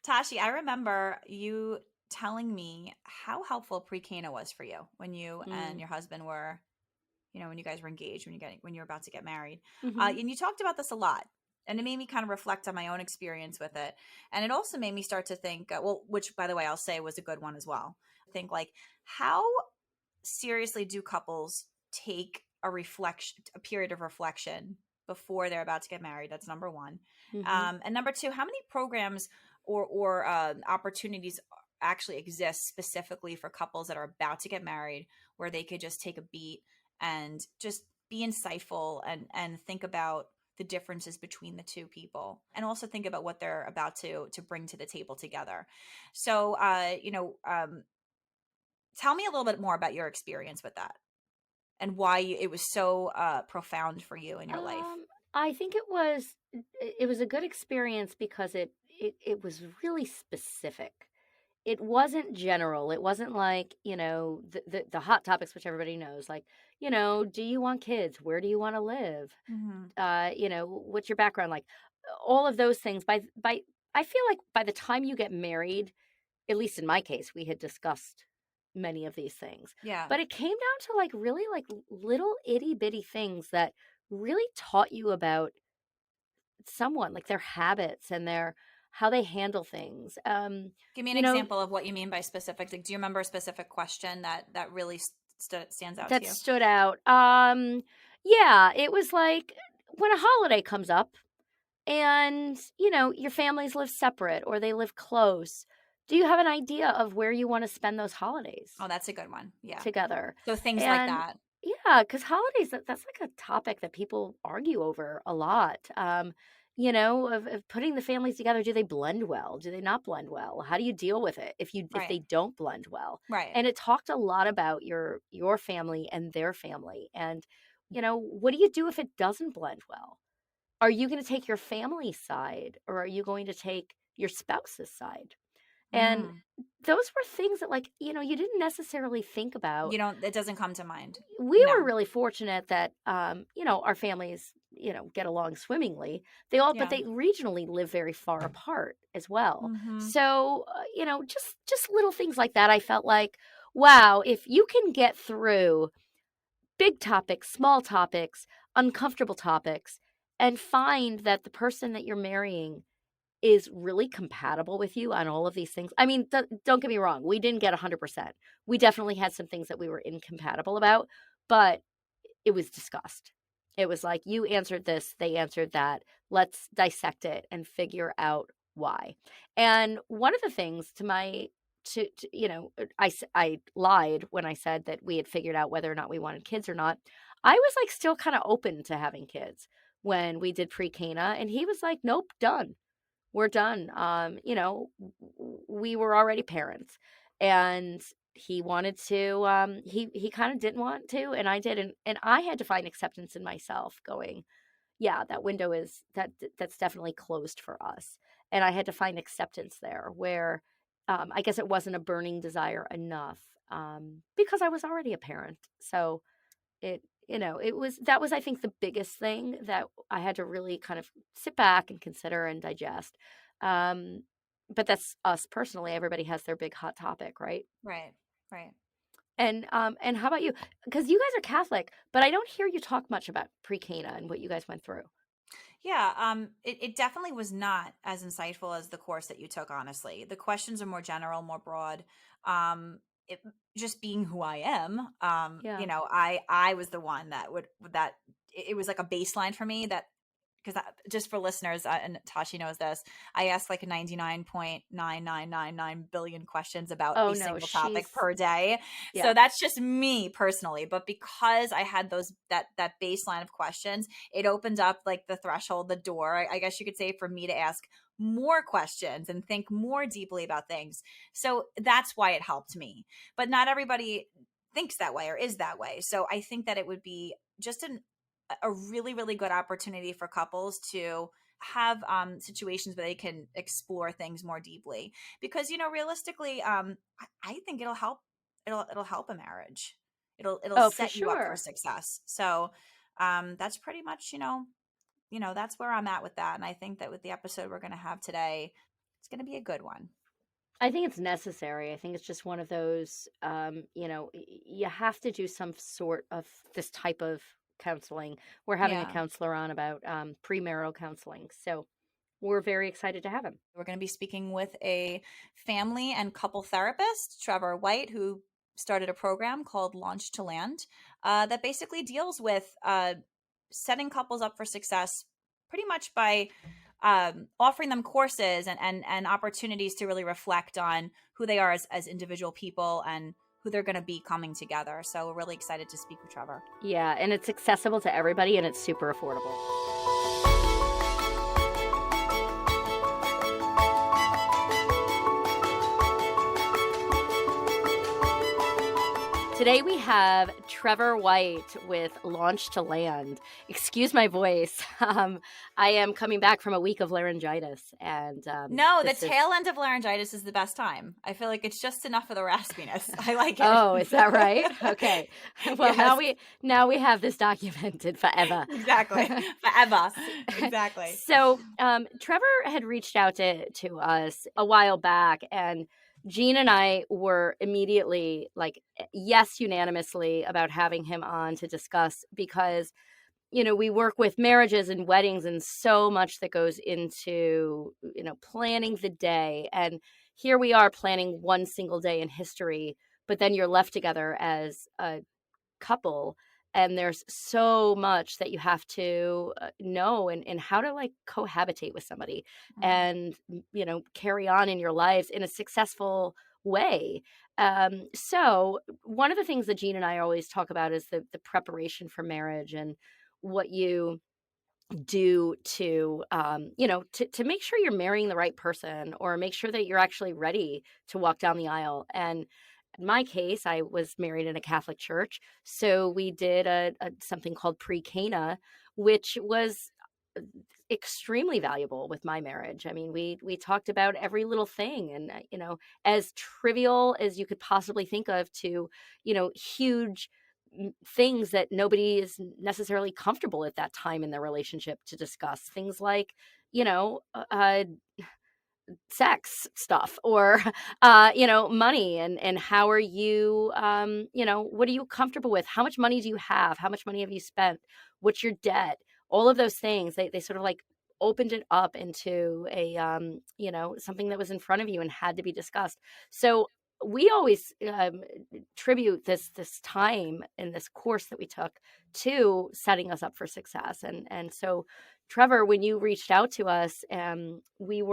Tashi, I remember you telling me how helpful pre-Cana was for you when you and Mm. your husband were, when you guys were engaged, when you were about to get married. Hmm. And you talked about this a lot. And it made me kind of reflect on my own experience with it. And it also made me start to think, which by the way, I'll say was a good one as well. Think like, how seriously do couples take a period of reflection before they're about to get married? That's number one. Hmm. And number two, how many programs or opportunities actually exist specifically for couples that are about to get married, where they could just take a beat and just be insightful and think about the differences between the two people, and also think about what they're about to bring to the table together. So tell me a little bit more about your experience with that and why it was so profound for you in your life. Um, I think it was a good experience because it was really specific. It wasn't general. It wasn't like, the hot topics which everybody knows, like, do you want kids? Where do you want to live? Hmm. What's your background like? All of those things by I feel like by the time you get married, at least in my case, we had discussed many of these things. Yeah. But it came down to like really like little itty bitty things that really taught you about someone, like their habits and their how they handle things. Give me an You know, example of what you mean by specific. Like, do you remember a specific question that really stands out to that you? stood out. Yeah, it was like when a holiday comes up and, your families live separate or they live close. Do you have an idea of where you want to spend those holidays Oh, that's a good one. Yeah. together? So things like And that. yeah, because holidays, that's like a topic that people argue over a lot. Of putting the families together. Do they blend well? Do they not blend well? How do you deal with it if Right. they don't blend well? Right. And it talked a lot about your family and their family. And, what do you do if it doesn't blend well? Are you going to take your family side or are you going to take your spouse's side? And Mm. those were things that, like, you didn't necessarily think about. You don't. It doesn't come to mind. We were No. really fortunate that, our families, get along swimmingly. But Yeah. they regionally live very far apart as well. Mm-hmm. So, just little things like that. I felt like, wow, if you can get through big topics, small topics, uncomfortable topics, and find that the person that you're marrying is really compatible with you on all of these things. I mean, don't get me wrong, we didn't get 100%. We definitely had some things that we were incompatible about, but it was discussed. It was like, you answered this, they answered that. Let's dissect it and figure out why. And one of the things I lied when I said that we had figured out whether or not we wanted kids or not. I was like still kind of open to having kids when we did pre-Cana, and he was like, nope, done, we're done. We were already parents, and he wanted to. He kind of didn't want to, and I did, and I had to find acceptance in myself. Going, yeah, that window that's definitely closed for us, and I had to find acceptance there, where I guess it wasn't a burning desire enough, because I was already a parent. So that was, I think, the biggest thing that I had to really kind of sit back and consider and digest. Um, but that's us personally. Everybody has their big hot topic, right? Right. Right. And how about you? Because you guys are Catholic, but I don't hear you talk much about pre-Cana and what you guys went through. Yeah, it definitely was not as insightful as the course that you took, honestly. The questions are more general, more broad. It, just being who I am, Yeah. I was the one that it was like a baseline for me, that because just for listeners, and Tashi knows this, I ask like 99.9999 billion questions about Oh a no, single topic she's per day. yeah. So that's just me personally. But because I had that baseline of questions, it opened up like the threshold, the door, I guess you could say, for me to ask more questions and think more deeply about things. So that's why it helped me. But not everybody thinks that way or is that way. So I think that it would be just a really, really good opportunity for couples to have situations where they can explore things more deeply, because realistically, I think it'll help a marriage. It'll Oh, for set you up for sure. success. So that's pretty much that's where I'm at with that. And I think that with the episode we're going to have today, It's going to be a good one. I think it's necessary. I think it's just one of those, you have to do some sort of this type of counseling. We're having a Yeah. counselor on about premarital counseling. So we're very excited to have him. We're going to be speaking with a family and couple therapist, Trevor White, who started a program called Launch to Land that basically deals with setting couples up for success pretty much by offering them courses and opportunities to really reflect on who they are as individual people and who they're going to be coming together. So we're really excited to speak with Trevor. Yeah, and it's accessible to everybody and it's super affordable. Today we have Trevor White with Launch to Land. Excuse my voice. I am coming back from a week of laryngitis, and no, the tail end of laryngitis is the best time. I feel like it's just enough of the raspiness. I like it. Oh, is that right? Okay. Well, Yes. now we have this documented forever. Exactly. Forever. Exactly. So Trevor had reached out to us a while back, and Jean and I were immediately like, yes, unanimously about having him on to discuss because, we work with marriages and weddings and so much that goes into, planning the day. And here we are planning one single day in history, but then you're left together as a couple. And there's so much that you have to know and how to like cohabitate with somebody and, carry on in your lives in a successful way. So one of the things that Jean and I always talk about is the preparation for marriage and what you do to to make sure you're marrying the right person or make sure that you're actually ready to walk down the aisle. And in my case, I was married in a Catholic church, so we did a something called pre-Cana, which was extremely valuable with my marriage. I mean, we talked about every little thing, and as trivial as you could possibly think of to huge things that nobody is necessarily comfortable at that time in their relationship to discuss. Things like, you know, uh, sex stuff or money and how are you what are you comfortable with, how much money do you have, how much money have you spent, what's your debt, all of those things. They sort of like opened it up into a something that was in front of you and had to be discussed. So we always tribute this time in this course that we took to setting us up for success. And so Trevor, when you reached out to us, we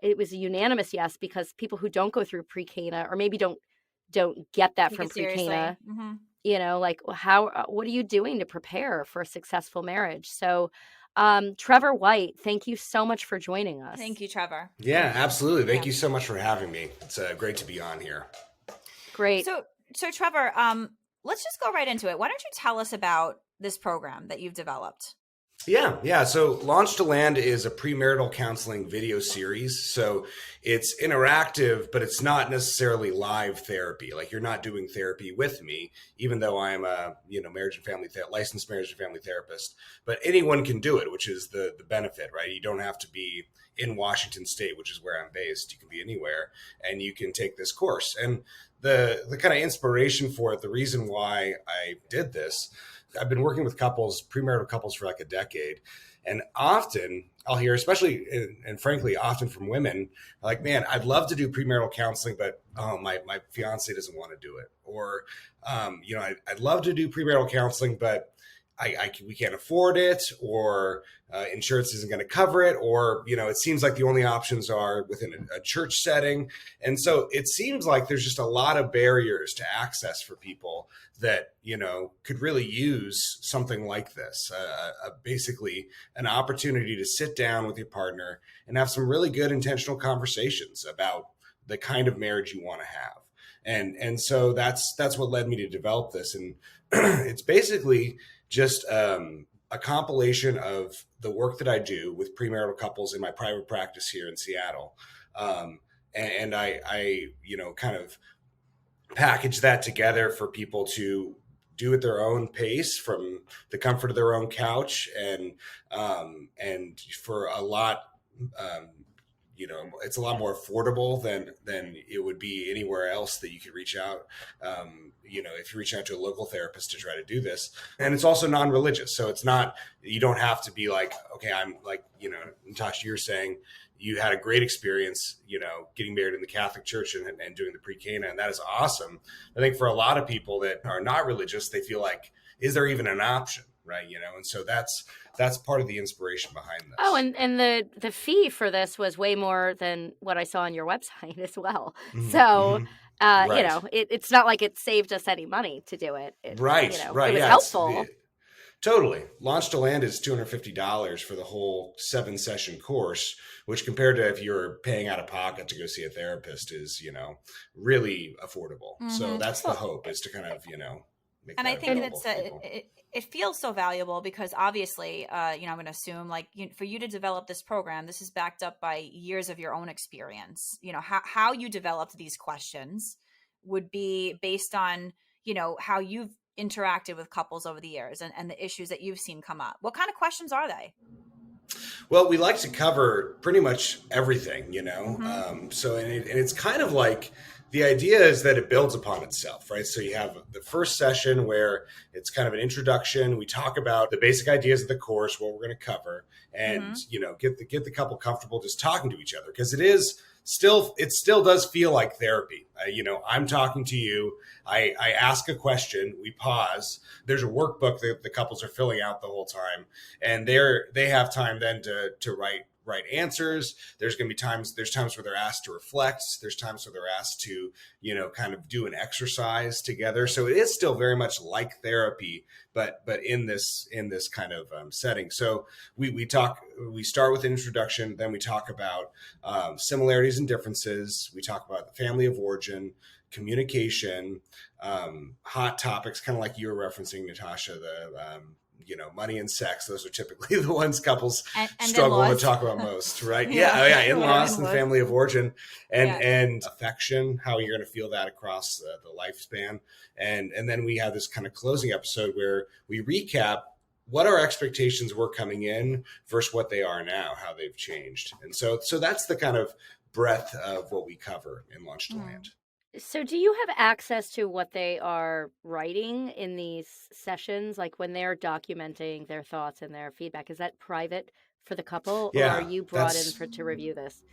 it was a unanimous yes, because people who don't go through pre-Cana or maybe don't get that Take from it seriously. pre-Cana, Mm-hmm. like how what are you doing to prepare for a successful marriage? So Trevor White, thank you so much for joining us. Thank you, Trevor. Yeah, absolutely. Thank you so much for having me. It's great to be on here. Great. So Trevor, let's just go right into it. Why don't you tell us about this program that you've developed? Yeah. So Launch to Land is a premarital counseling video series. So it's interactive, but it's not necessarily live therapy. Like you're not doing therapy with me, even though I am a marriage and family licensed marriage and family therapist. But anyone can do it, which is the benefit, right? You don't have to be in Washington State, which is where I'm based. You can be anywhere, and you can take this course. And the kind of inspiration for it, the reason why I did this. I've been working with premarital couples for like a decade. And often I'll hear, especially and frankly, often from women, like, man, I'd love to do premarital counseling, but my fiance doesn't want to do it. Or, I'd love to do premarital counseling, but we can't afford it, or insurance isn't going to cover it, or, it seems like the only options are within a church setting. And so it seems like there's just a lot of barriers to access for people that, could really use something like this, basically an opportunity to sit down with your partner and have some really good intentional conversations about the kind of marriage you want to have. And so that's what led me to develop this. And it's basically just a compilation of the work that I do with premarital couples in my private practice here in Seattle. And I kind of package that together for people to do at their own pace from the comfort of their own couch, and for a lot it's a lot more affordable than it would be anywhere else that you could reach out. If you reach out to a local therapist to try to do this, and it's also non-religious, so it's not, you don't have to be like, okay, I'm like, Natasha, you're saying you had a great experience, getting married in the Catholic Church and doing the pre-Cana, and that is awesome. I think for a lot of people that are not religious, they feel like, is there even an option, right? And so that's part of the inspiration behind this. Oh, and the fee for this was way more than what I saw on your website as well. Mm-hmm. So, Right. it's not like it saved us any money to do it. Right. It Right. was Yeah. helpful. Totally. Launch to Land is $250 for the whole 7-session course, which compared to if you're paying out of pocket to go see a therapist is, really affordable. Mm-hmm. So that's the hope, is to kind of, make and that I think available that's for people. it feels so valuable because obviously, I'm going to assume like for you to develop this program, this is backed up by years of your own experience. How you developed these questions would be based on, how you've interacted with couples over the years and the issues that you've seen come up. What kind of questions are they? Well, we like to cover pretty much everything, Mm-hmm. And it's kind of like, the idea is that it builds upon itself, right? So you have the first session where it's kind of an introduction. We talk about the basic ideas of the course, what we're going to cover, and Mm-hmm. get the couple comfortable just talking to each other, because it still does feel like therapy. I'm talking to you. I ask a question. We pause. There's a workbook that the couples are filling out the whole time, and they have time then to write answers. There's times where they're asked to reflect. There's times where they're asked to, kind of do an exercise together. So it is still very much like therapy, but in this kind of setting. So we start with an introduction, then we talk about similarities and differences. We talk about the family of origin, communication, hot topics, kind of like you were referencing, Natasha, the money and sex. Those are typically the ones couples And struggle in-laws. to talk about most, right? Yeah. Yeah, in-laws and In-laws. family of origin, and Yeah. and affection, how you're going to feel that across the lifespan, and then we have this kind of closing episode where we recap what our expectations were coming in versus what they are now, how they've changed, and so that's the kind of breadth of what we cover in Launch to Land. So do you have access to what they are writing in these sessions? Like when they're documenting their thoughts and their feedback, is that private for the couple, or are Yeah, you brought in to review this?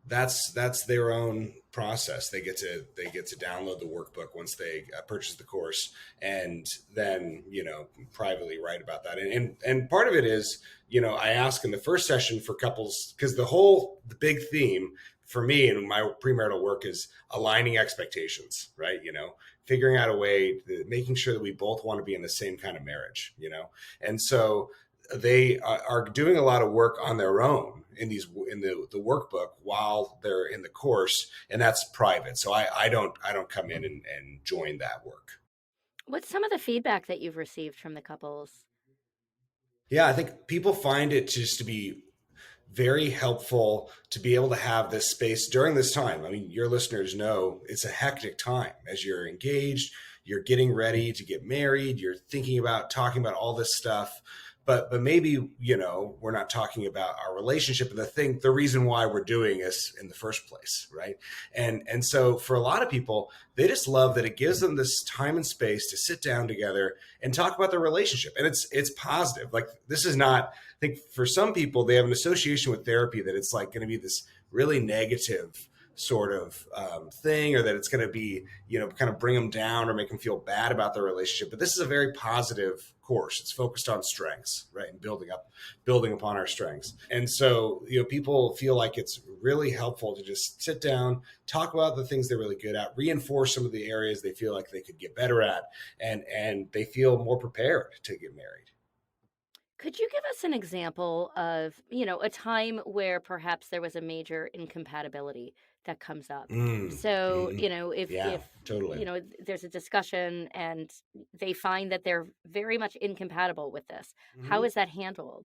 that's their own process. They get to download the workbook once they purchase the course, and then privately write about that. And part of it is, I ask in the first session for couples, because the big theme for me and my premarital work is aligning expectations, right? Figuring out a way, making sure that we both want to be in the same kind of marriage, and so they are doing a lot of work on their own in the workbook while they're in the course, and that's private. So I don't come in and join that work. What's some of the feedback that you've received from the couples? Yeah, I think people find it just to be very helpful to be able to have this space during this time. I mean, your listeners know it's a hectic time as you're engaged, you're getting ready to get married, you're thinking about talking about all this stuff. But maybe, we're not talking about our relationship and the reason why we're doing this in the first place, right? And so for a lot of people, they just love that it gives them this time and space to sit down together and talk about their relationship. And it's positive. Like, this is not, I think for some people, they have an association with therapy that it's like going to be this really negative sort of thing, or that it's going to be, kind of bring them down or make them feel bad about their relationship. But this is a very positive course. It's focused on strengths, right? And building upon our strengths. And so, people feel like it's really helpful to just sit down, talk about the things they're really good at, reinforce some of the areas they feel like they could get better at, and they feel more prepared to get married. Could you give us an example of, a time where perhaps there was a major incompatibility that comes up? So, Yeah, if totally. there's a discussion and they find that they're very much incompatible with this, how Mm-hmm. is that handled?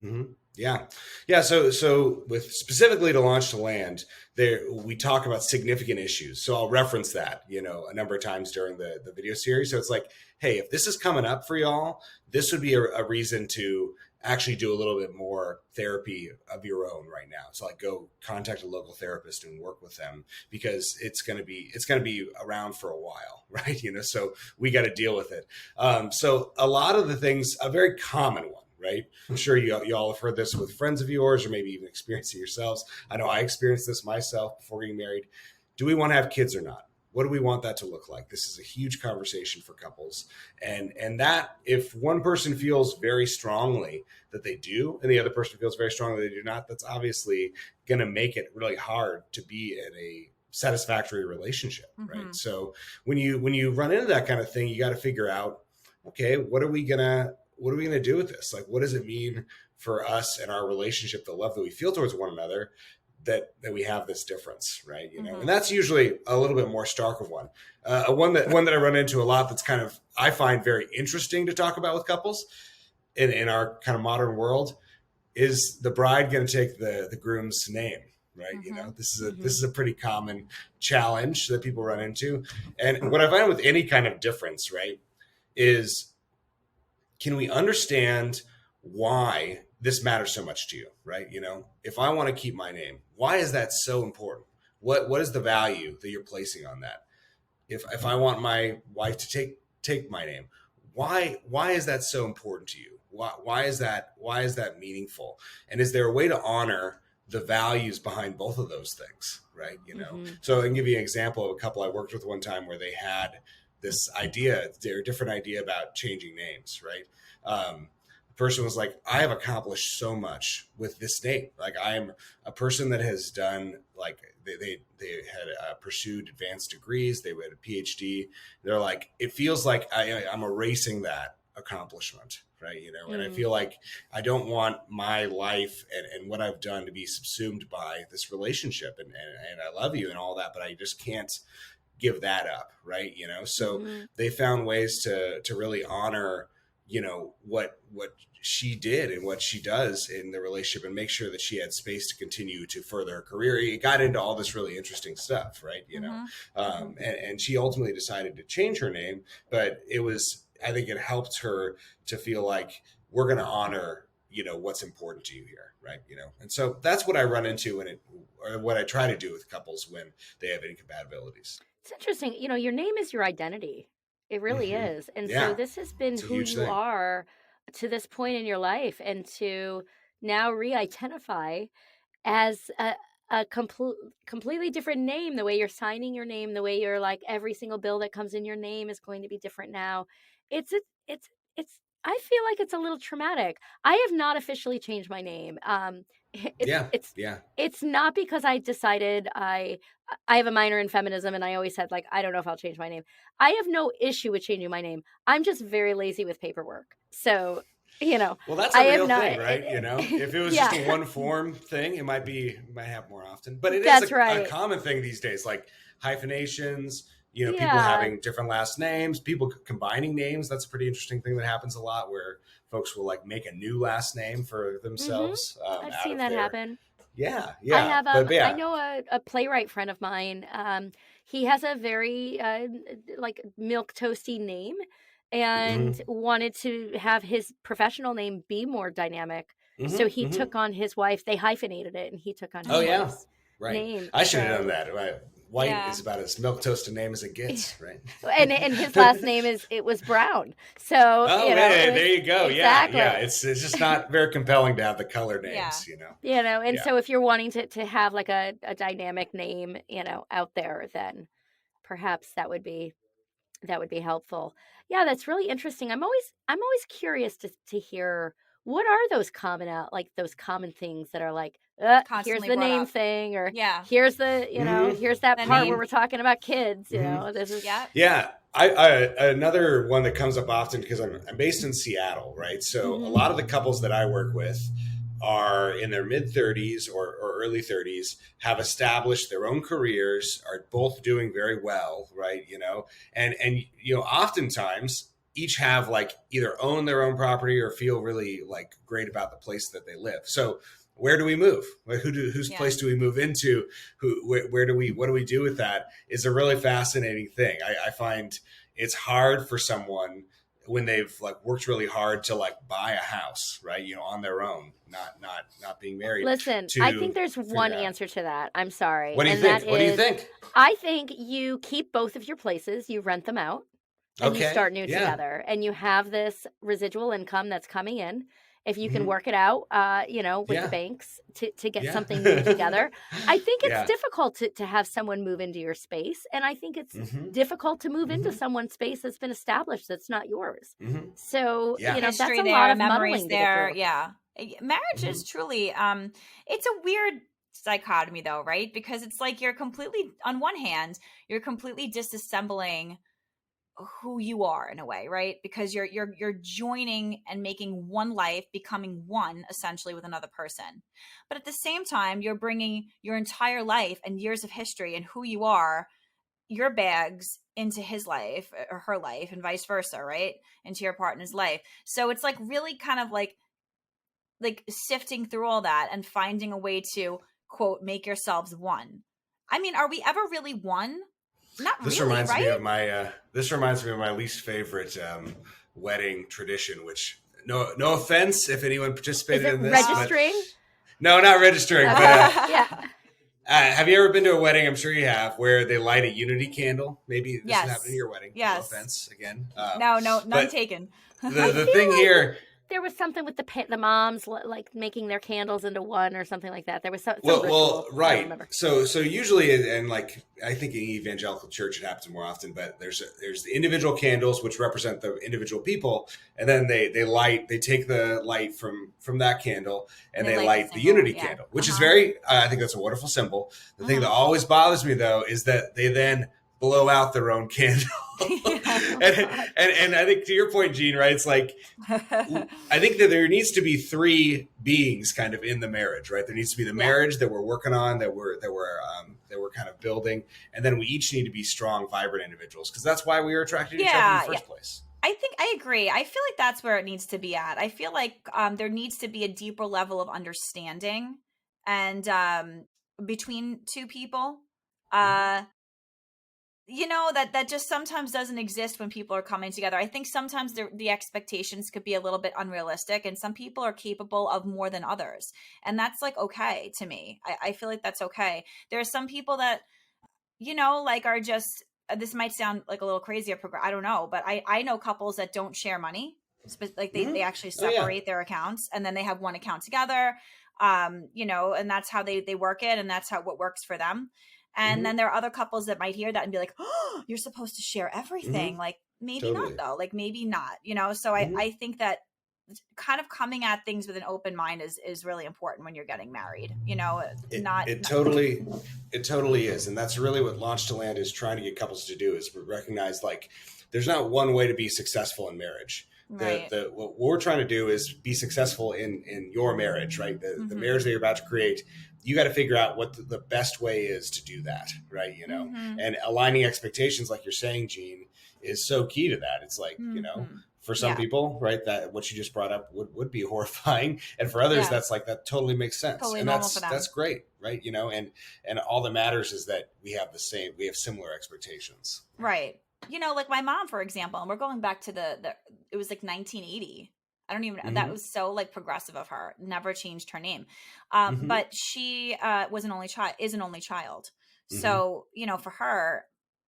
Mm-hmm. Yeah. Yeah. So with specifically to Launch to Land, there we talk about significant issues. So I'll reference that, a number of times during the video series. So it's like, hey, if this is coming up for y'all, this would be a reason to actually do a little bit more therapy of your own right now. So like go contact a local therapist and work with them, because it's going to be around for a while, right? So we got to deal with it. So a lot of the things, a very common one, right? I'm sure you all have heard this with friends of yours, or maybe even experienced it yourselves. I know I experienced this myself before getting married. Do we want to have kids or not? What do we want that to look like? This is a huge conversation for couples. And that, if one person feels very strongly that they do, and the other person feels very strongly they do not, that's obviously going to make it really hard to be in a satisfactory relationship, right? So when you run into that kind of thing, you got to figure out, okay, what are we gonna do with this? Like, what does it mean for us and our relationship, the love that we feel towards one another, that we have this difference, right? And that's usually a little bit more stark of one. One that I run into a lot, that's kind of, I find very interesting to talk about with couples in our kind of modern world, is the bride going to take the groom's name, right? This is a pretty common challenge that people run into. And what I find with any kind of difference, right, is, can we understand why this matters so much to you, right? If I want to keep my name, why is that so important? What is the value that you're placing on that? If I want my wife to take my name, why is that so important to you? Why is that meaningful? And is there a way to honor the values behind both of those things, right? So I can give you an example of a couple I worked with one time where they had this idea, their different idea about changing names, right? The person was like, I have accomplished so much with this name. Like, I am a person that has done, like, they had pursued advanced degrees. They had a PhD. They're like, it feels like I'm erasing that accomplishment, right? And I feel like I don't want my life and what I've done to be subsumed by this relationship. And I love you and all that, but I just can't give that up, right? So they found ways to really honor, what she did and what she does in the relationship, and make sure that she had space to continue to further her career. It got into all this really interesting stuff, right? And she ultimately decided to change her name, but I think it helped her to feel like, we're going to honor, what's important to you here, right? And so that's what I run into or what I try to do with couples when they have incompatibilities. It's interesting. Your name is your identity. It really is. And so Yeah, this has been it's a who huge you thing. are to this point in your life, and to now re-identify as a completely different name, the way you're signing your name, the way you're like, every single bill that comes in your name is going to be different now. It's I feel like it's a little traumatic. I have not officially changed my name. It's Yeah, it's yeah. it's not because I decided I have a minor in feminism, and I always said, like, I don't know if I'll change my name. I have no issue with changing my name. I'm just very lazy with paperwork. So, Well, that's I a have real not. thing, right? If it was Yeah, just a one form thing, it might have more often, but it is that's a right. common thing these days, like hyphenations, people Yeah. having different last names, people combining names. That's a pretty interesting thing that happens a lot, where folks will like make a new last name for Mhm. themselves, I've out seen of that their, happen. yeah, I yeah. have But I yeah. know a playwright friend of mine. He has a very like milk toasty name, and Hmm. wanted to have his professional name be more dynamic. So Hmm. he Hmm. took on his wife. They hyphenated it, and he took on Oh his yeah, wife's right. name. I should have done So that. Right. White Yeah. is about as milk toast a name as it gets, right? and his last name it was Brown. So, Oh, it hey, was there you go. Yeah, yeah. exactly. It's just not very compelling to have the color Yeah. names. And Yeah. so if you're wanting to have like a dynamic name, out there, then perhaps that would be helpful. Yeah, that's really interesting. I'm always curious to hear, what are those those common things that are like, here's Constantly the brought name up. thing, or Yeah. Hmm. here's that The part where Hmm. name. we're talking about kids. Hmm. This is Yep. Yeah. Another one that comes up often, because I'm based in Seattle, right? So a hmm lot of the couples that I work with are in their mid 30s or early 30s, have established their own careers, are both doing very well, right? And oftentimes each have like either own their own property or feel really like great about the place that they live. So where do we move? Whose Yeah. place do we move into? What do we do with that? Is a really fascinating thing. I find it's hard for someone when they've like worked really hard to like buy a house, right? On their own, not being married. Listen, I think To there's figure one out. answer to that. I'm sorry. What do you And that think? What do you is, think? I think you keep both of your places, you rent them out, and you Okay. start new Yeah. together. And you have this residual income that's coming in. If you can Hmm. work it out, with the Yeah. banks to get Yeah. something new together. I think it's Yeah. difficult to have someone move into your space. And I think it's Hmm. difficult to move into Hmm. someone's space that's been established that's not yours. Hmm. So, Yeah. that's History a lot there, of memories muddling to get there. through. Yeah. Marriage Hmm. is truly it's a weird dichotomy though, right? Because it's like you're completely, on one hand, you're completely disassembling who you are in a way, right? Because you're joining and making one life, becoming one essentially with another person. But at the same time, you're bringing your entire life and years of history and who you are, your bags, into his life or her life, and vice versa, right? Into your partner's life. So it's like really kind of like sifting through all that and finding a way to, quote, make yourselves one. I mean, are we ever really one? Not This really, reminds me right? of my least favorite wedding tradition. Which, no offense if anyone Is participated it in this, but registering? no, not registering. But Okay. Yeah. have you ever been to a wedding? I'm sure you have, where they light a unity candle. Maybe this has happened in Yes. your wedding. No Yes. offense again. No, no, none But taken. I the feel thing like here. there was something with the moms like making their candles into one or something like that. There was some Well, ritual. I don't right. remember. So usually, and like I think in evangelical church it happens more often. But there's the individual candles which represent the individual people, and then they take the light from that candle And and they they light the light the single, unity yeah. candle, which is Uh-huh. very. I think that's a wonderful symbol. The thing that Mhm. always bothers me though is that they then blow out their own candle. Yeah. Oh and, God. and I think to your point, Gene, right? It's like I think that there needs to be three beings kind of in the marriage, right? There needs to be the Yeah. marriage that we're working on, that we're kind of building, and then we each need to be strong, vibrant individuals because that's why we were attracted to each other in the Yeah, first place. I think I agree. I feel like that's where it needs to be at. I feel like there needs to be a deeper level of understanding and between two people. Mm-hmm. Uh that just sometimes doesn't exist when people are coming together. I think sometimes the expectations could be a little bit unrealistic, and some people are capable of more than others, and that's like okay to me. I feel like that's okay. There are some people that like are just this might sound like a little crazy or I don't know, but I know couples that don't share money. Like they Mm-hmm. actually Oh yeah. separate their accounts and then they have one account together. And that's how they work it, and that's how what works for them. And Mm-hmm. then there are other couples that might hear that and be like, "Oh, you're supposed to share Mm-hmm. everything." Like maybe not Totally. though. Like maybe not. So I Mm-hmm. I think that kind of coming at things with an open mind is really important when you're getting married. It Not, it not totally it totally is, and that's really what Launch to Land is trying to get couples to do is recognize like there's not one way to be successful in marriage. The right. the what we're trying to do is be successful in your marriage, right? The Mm-hmm. marriage that you're about to create. You got to figure out what the best way is to do that, right? Mm-hmm. And aligning expectations, like you're saying, Gene, is so key to that. It's like Mm-hmm. for some Yeah. people, right, that what you just brought up would be horrifying, and for others, Yeah. that's like that totally makes sense, Totally and normal for them. that's great, right? And all that matters is that we have similar expectations. Right. Like my mom, for example, and we're going back to the it was like 1980. I don't even, that Mm-hmm. was so like progressive of her. Never changed her name. Mm-hmm. But she is an only child. Mm-hmm. So, for her,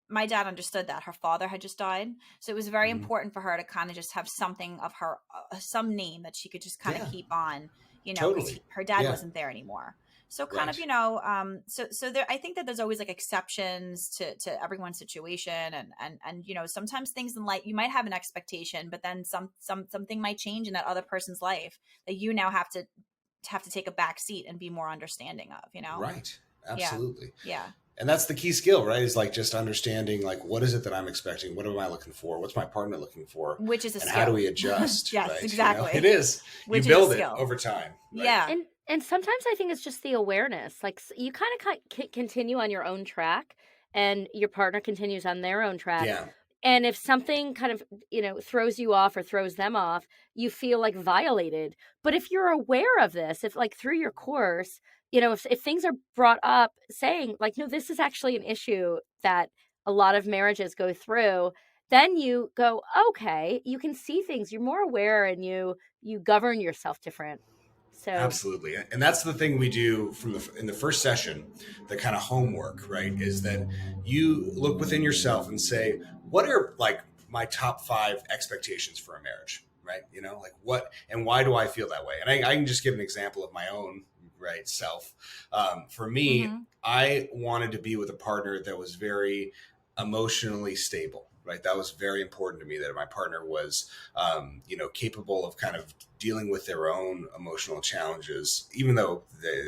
my dad understood that her father had just died. So it was very Mm-hmm. important for her to kind of just have something of her, some name that she could just kind of Yeah, keep on, because totally. her dad Yeah, wasn't there anymore. So kind of, right. so there, I think that there's always like exceptions to everyone's situation, and sometimes things in life you might have an expectation, but then something might change in that other person's life that you now have to take a back seat and be more understanding of. Right. Yeah, Absolutely. yeah, And that's the key skill, right? Is like just understanding like what is it that I'm expecting? What am I looking for? What's my partner looking for? which is a And how do skill. we adjust? Yes, Right? exactly. It is. You Which is a build it skill. over time. Right? Yeah. And sometimes I think it's just the awareness. Like you kind of continue on your own track, and your partner continues on their own track. Yeah. And if something kind of, throws you off or throws them off, you feel like violated. But if you're aware of this, if like through your course, if things are brought up saying like, no, this is actually an issue that a lot of marriages go through, then you go, okay, you can see things, you're more aware, and you govern yourself different. So Absolutely. And that's the thing we do in the first session, the kind of homework, right? Is that you look within yourself and say, what are like my top 5 expectations for a marriage, right? Like what, and why do I feel that way? And I can just give an example of my own, right, self. For me, Mm-hmm. I wanted to be with a partner that was very emotionally stable, right? That was very important to me, that my partner was, capable of kind of dealing with their own emotional challenges, even though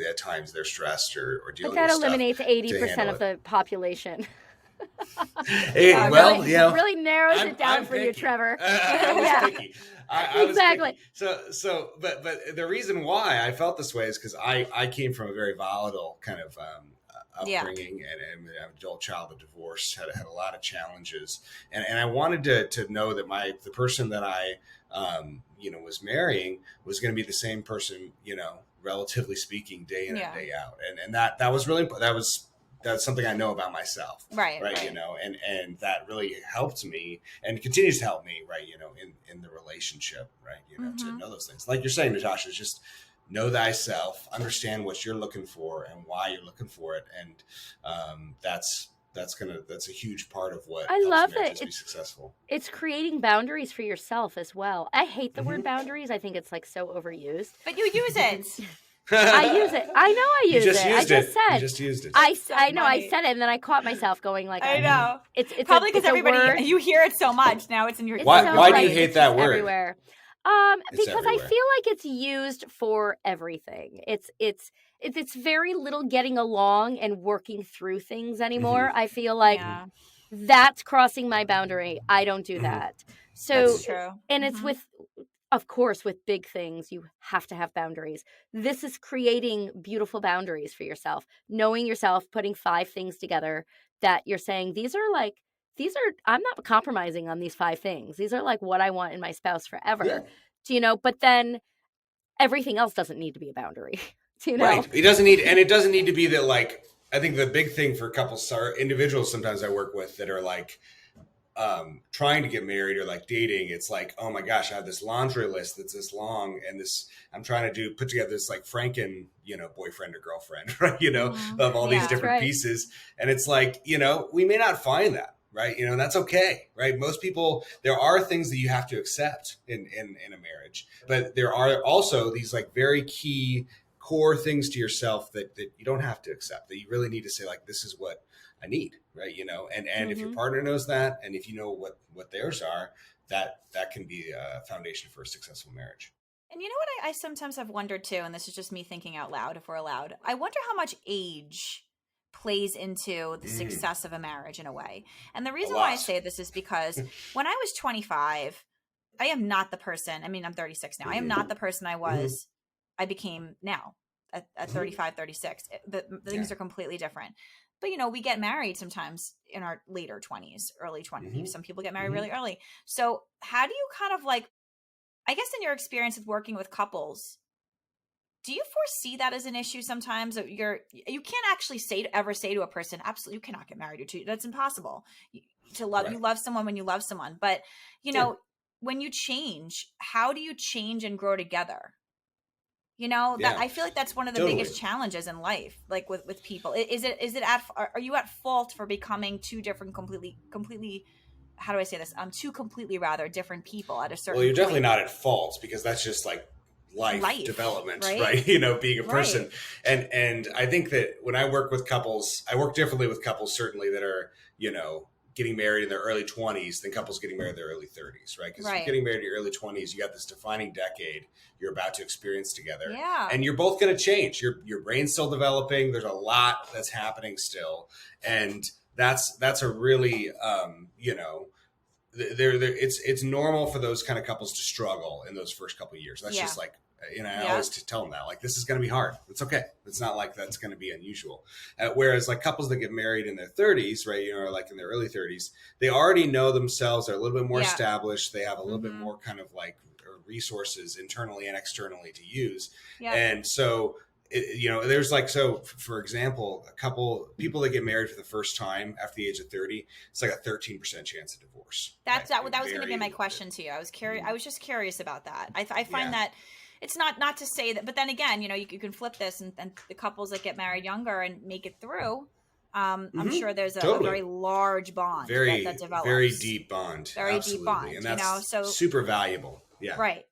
at times they're stressed or but dealing that with stuff eliminates to 80% handle of it. the population. Hey, well, Really narrows it down I'm for you, picky. Trevor. I was Yeah, picky. I was exactly. picky. But the reason why I felt this way is because I came from a very volatile kind of Yeah. upbringing, and I'm an adult child of divorce, had a lot of challenges, and I wanted to know that the person that I was marrying was going to be the same person, relatively speaking, day in and Yeah. day out, and that was really that's something I know about myself. Right. Right. And that really helped me and continues to help me, right. In the relationship, right. To Mm-hmm. know those things, like you're saying, Natasha, is just know thyself, understand what you're looking for and why you're looking for it. And that's a huge part of what I helps love marriages it. be successful. It's creating boundaries for yourself as well. I hate the word Mm-hmm. boundaries. I think it's like so overused. But you use it. I use it. I know I You use just it. I used just it. You said. just used it. That's so I know I funny. said it, and then I caught myself going like, I know. Probably because it's a everybody, word. you hear it so much now. It's in your It's Why so why do you right. hate It's that just word? everywhere. It's Because I everywhere. feel like it's used for everything. It's very little getting along and working through things anymore. Mm-hmm. I feel like Yeah, that's crossing my boundary. I don't do Mm-hmm. that. So, that's true. and it's Mm-hmm. of course, with big things, you have to have boundaries. This is creating beautiful boundaries for yourself, knowing yourself, putting 5 things together that you're saying, I'm not compromising on these 5 things. These are like what I want in my spouse Yeah. forever. But then everything else doesn't need to be a boundary. Right. It doesn't need to be that, like, I think the big thing for couples or individuals sometimes I work with that are like trying to get married or like dating, it's like, oh my gosh, I have this laundry list that's this long, and I'm trying to put together this like Franken, boyfriend or girlfriend, right? Mm-hmm. Of all these Yeah. That's different right. pieces. And it's like, we may not find that, right? And that's okay, right? Most people, there are things that you have to accept in a marriage, but there are also these like very key core things to yourself that you don't have to accept, that you really need to say, like, this is what I need, right? And if your Mm-hmm. partner knows that, and if you know what theirs are, that can be a foundation for a successful marriage. And you know what I sometimes have wondered too, and this is just me thinking out loud, if we're allowed. I wonder how much age plays into the success of a marriage in a way. And the A reason why I lot. say this is because when I was 25, I am not the person, I mean, I'm 36 now. I am not the person I became now at 35, 36. The things Yeah. are completely different. But, we get married sometimes in our later 20s, early 20s. Some people get married really early. So how do you kind of like, I guess in your experience with working with couples, do you foresee that as an issue sometimes? That you can't actually ever say to a person, absolutely, you cannot get married to. That's impossible. To love, Right. you love someone when you love someone, but Yeah. when you change, how do you change and grow together? That Yeah. I feel like that's one of the Totally. biggest challenges in life, like with people. Is it are you at fault for becoming two different completely, how do I say this? Two completely rather different people at a certain Well, you're definitely point. not at fault, because that's just like life development, right? right? Being a person. Right. And I think that when I work with couples, I work differently with couples certainly that are, getting married in their early 20s than couples getting married in their early 30s, right? Because if you're Right. getting married in your early 20s, you got this defining decade you're about to experience together. Yeah. And you're both going to change. Your brain's still developing. There's a lot that's happening still. And that's a really, it's normal for those kind of couples to struggle in those first couple of years. That's just like, I always tell them that, like, this is going to be hard. It's okay. It's not like that's going to be unusual. Whereas like couples that get married in their 30s, right, or like in their early 30s, they already know themselves. They're a little bit more established. They have a little bit more kind of like resources internally and externally to use. Yeah. And so there's like, so for example, a couple people that get married for the first time after the age of 30, it's like a 13% chance of divorce. That Right? was going to be my question to you. I was curious. I was just curious about that. I find Yeah. that it's not to say that, but then again, you can flip this, and the couples that get married younger and make it through, I'm sure there's a Totally. very large bond Very, that develops. very deep bond. Very Absolutely. deep bond, And that's so super valuable. Yeah. Right.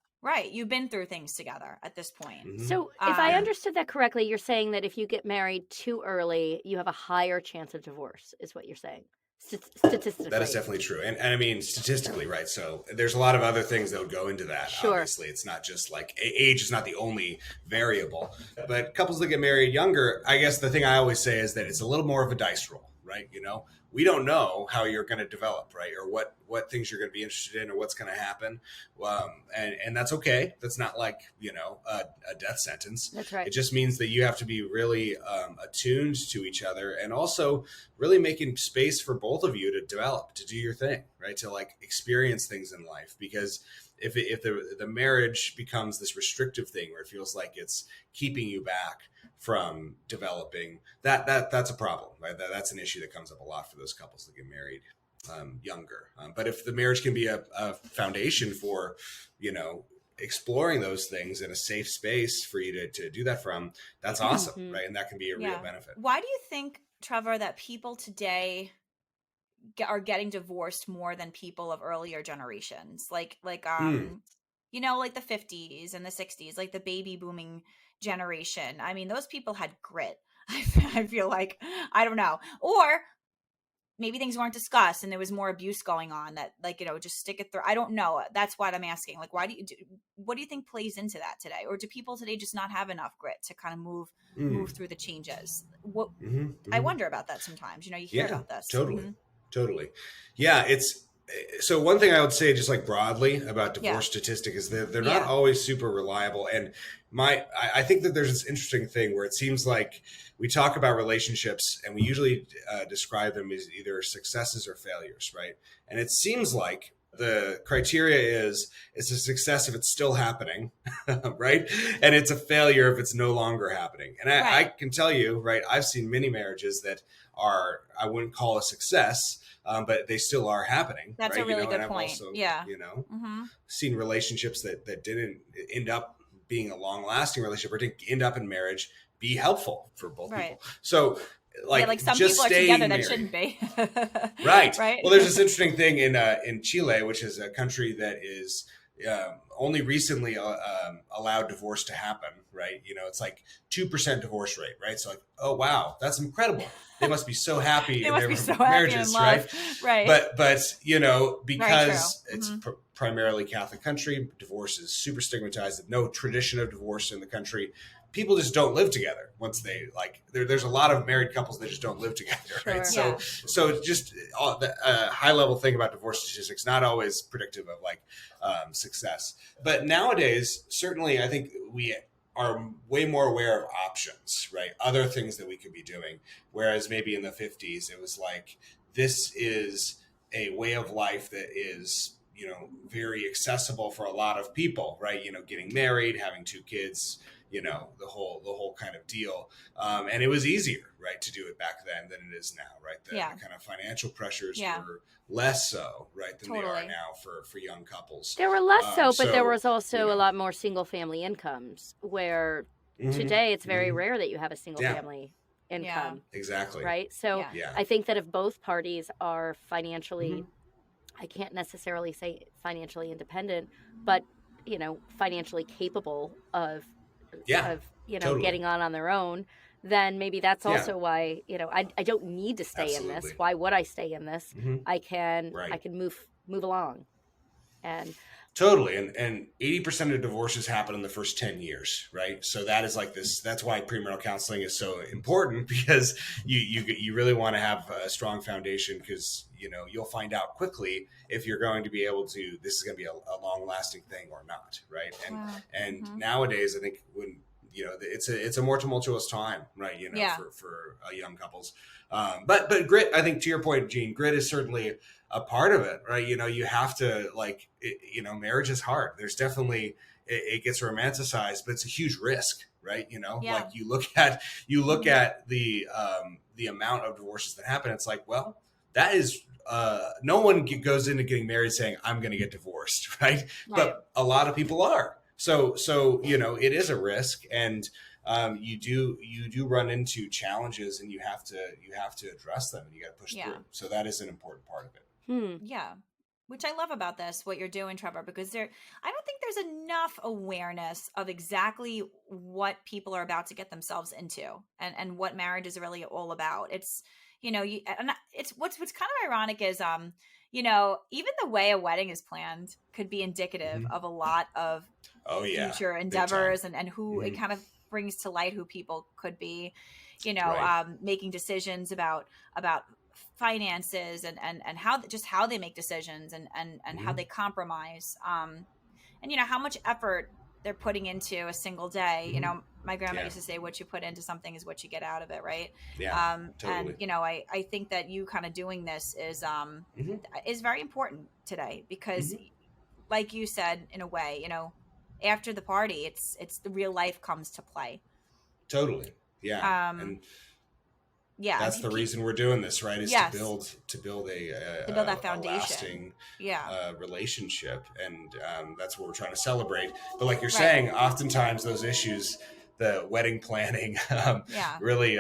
You've been through things together at this point. So if I understood that correctly, you're saying that if you get married too early, you have a higher chance of divorce, is what you're saying. Statistically. That is definitely true. And I mean, statistically, right? So there's a lot of other things that would go into that. Sure. Obviously, it's not just like age is not the only variable. But couples that get married younger, I guess the thing I always say is that it's a little more of a dice roll, right? We don't know how you're going to develop, right? Or what things you're going to be interested in or what's going to happen. And that's okay. That's not like, a death sentence. That's right. It just means that you have to be really attuned to each other, and also really making space for both of you to develop, to do your thing, right? To like experience things in life. Because if the marriage becomes this restrictive thing where it feels like it's keeping you back from developing, that's a problem, right? That's an issue that comes up a lot for those couples that get married younger. But if the marriage can be a foundation for, exploring those things in a safe space for you to do that from, that's awesome, right? And that can be a real benefit. Why do you think, Trevor, that people today are getting divorced more than people of earlier generations? Like like the 50s and the 60s, like the baby booming generation. I mean, those people had grit. I feel like, I don't know. Or maybe things weren't discussed and there was more abuse going on that, like, just stick it through. I don't know. That's what I'm asking. Like, what do you think plays into that today? Or do people today just not have enough grit to kind of move through the changes? I wonder about that sometimes. You hear about this. Totally. Yeah. So one thing I would say, just like broadly about divorce statistic, is that they're not always super reliable. And I think that there's this interesting thing where it seems like we talk about relationships and we usually describe them as either successes or failures, right? And it seems like the criteria is it's a success if it's still happening, right? And it's a failure if it's no longer happening. And I can tell you, right, I've seen many marriages that are, I wouldn't call a success, but they still are happening. That's right? a really good I've point. also, yeah. Seen relationships that didn't end up being a long-lasting relationship or didn't end up in marriage be helpful for both people. So like some just people are together married. That shouldn't be. Right. Right. Well, there's this interesting thing in Chile, which is a country that is only recently allowed divorce to happen, right? It's like 2% divorce rate, right? So like, oh wow, that's incredible. They must be so happy in their marriages, right? Right. But because it's primarily Catholic country, divorce is super stigmatized. No tradition of divorce in the country. People just don't live together once they there's a lot of married couples that just don't live together, right? So just the high level thing about divorce statistics, not always predictive of success. But nowadays, certainly I think we are way more aware of options, right? Other things that we could be doing. Whereas maybe in the 50s, it was like, this is a way of life that is, very accessible for a lot of people, right? Getting married, having 2 kids, the whole kind of deal. And it was easier, right, to do it back then than it is now, right? The kind of financial pressures were less so, right, than they are now for young couples. There were less but there was also a lot more single family incomes, where today it's very rare that you have a single family income. Exactly. Right? So I think that if both parties are financially, I can't necessarily say financially independent, but financially capable of totally. getting on their own, then maybe that's also why I don't need to stay in this. Why would I stay in this? I can move along. And totally. And 80% of divorces happen in the first 10 years, right? So that is like this. That's why premarital counseling is so important, because you really want to have a strong foundation, because you'll find out quickly if you're going to be able to, this is going to be a long lasting thing or not, right? And nowadays, I think when it's a more tumultuous time, right? For young couples. But grit, I think to your point, Gene, grit is certainly a part of it, right? You have to marriage is hard. There's definitely, it gets romanticized, but it's a huge risk, right? Yeah. Like you look at the amount of divorces that happen. It's like, well, that is no one goes into getting married saying I'm going to get divorced, right? Right. But a lot of people are. So it is a risk, and you do run into challenges, and you have to address them, and you got to push through. So that is an important part of it. Yeah. Which I love about this, what you're doing, Trevor, because I don't think there's enough awareness of exactly what people are about to get themselves into, and what marriage is really all about. It's, and it's what's kind of ironic is, even the way a wedding is planned could be indicative of a lot of future endeavors, and who it kind of brings to light who people could be, making decisions about finances, and how they make decisions, and how they compromise, and how much effort they're putting into a single day. My grandma used to say, what you put into something is what you get out of it, right? Totally. And I think that you kind of doing this is very important today, because like you said, in a way, after the party, it's the real life comes to play. Totally. Yeah. And that's the reason we're doing this, right? Is to build that foundation, a lasting relationship, and that's what we're trying to celebrate. But like you're saying, oftentimes those issues, the wedding planning, really